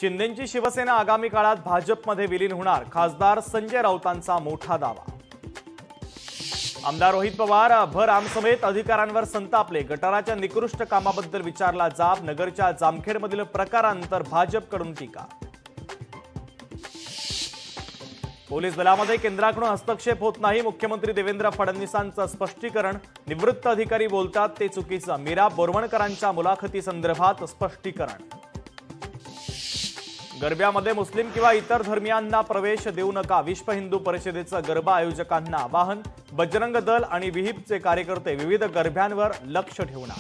शिंदेंची शिवसेना आगामी काळात भाजपमध्ये विलीन होणार, खासदार संजय राऊतांचा मोठा दावा। आमदार रोहित पवार भर आमसभेत अधिकाऱ्यांवर संतापले, गटाराच्या निकृष्ट कामाबद्दल विचारला जाब, नगरच्या जामखेडमधील प्रकारानंतर भाजपकडून टीका। पोलीस दलामध्ये केंद्राकडून हस्तक्षेप होत नाही, मुख्यमंत्री देवेंद्र फडणवीसांचं स्पष्टीकरण, निवृत्त अधिकारी बोलतात ते चुकीचं, मीरा बोरवणकरांच्या मुलाखतीसंदर्भात स्पष्टीकरण। गरब्यामध्ये मुस्लिम किंवा इतर धर्मियांना प्रवेश देऊ नका, विश्व हिंदू परिषदेचं गरबा आयोजकांना आवाहन, बजरंग दल आणि विहिपचे कार्यकर्ते विविध गरब्यांवर लक्ष ठेवणार।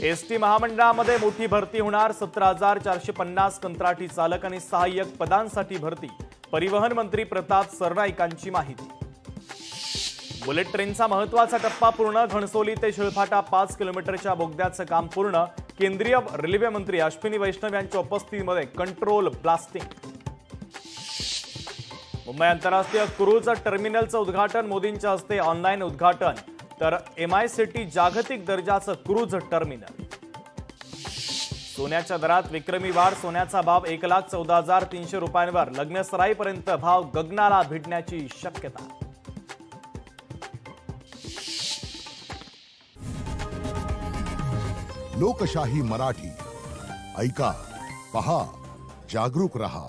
एसटी महामंडळामध्ये मोठी भरती होणार, 17,450 कंत्राटी चालक आणि सहाय्यक पदांसाठी भरती, परिवहन मंत्री प्रताप सरनाईकांची माहिती। बुलेट ट्रेनचा महत्त्वाचा टप्पा पूर्ण, घणसोली ते शिळफाटा 5 किलोमीटरच्या बोगद्याचं काम पूर्ण, केंद्रीय रेल्वे मंत्री अश्विनी वैष्णव यांच्या उपस्थितीमध्ये कंट्रोल ब्लास्टिंग। मुंबई आंतरराष्ट्रीय क्रूज टर्मिनलचं उद्घाटन, मोदींच्या हस्ते ऑनलाईन उद्घाटन, तर MICT जागतिक दर्जाचं क्रूज टर्मिनल। सोन्याच्या दरात विक्रमी वाढ, सोन्याचा भाव 1,14,300 रुपयांवर, लग्नसराईपर्यंत भाव गगनाला भिडण्याची शक्यता। लोकशाही मराठी ऐका, पहा, जागरूक रहा।